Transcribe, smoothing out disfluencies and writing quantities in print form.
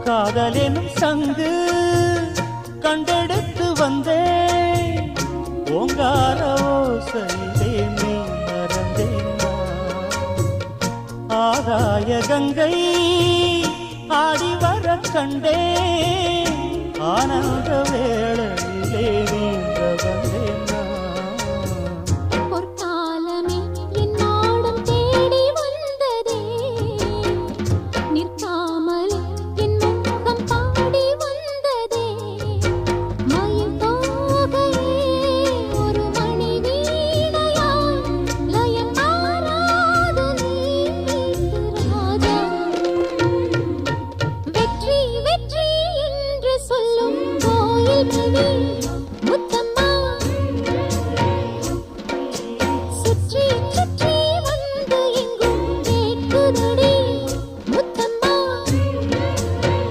காதலெனும் சங்கு கண்டெடுத்து வந்தேன் ஓங்கார ஓசையிலே நீ மறந்தேனா ஆகாய கங்கை ஆடி வர கண்டேன் ஆனந்த வேளையிலே நீங்க வந்தேனா பொற்காலமே என் நாடும் தேடி வந்ததே நிற்காமல் என் முகம் பாடி வந்ததே மயில் தோகையே ஒரு மணி வீணையாய் லயம் மாறாது நீ ராஜா வெற்றி வெற்றி என்று சொல்லும் கோயில் மணி முத்தம்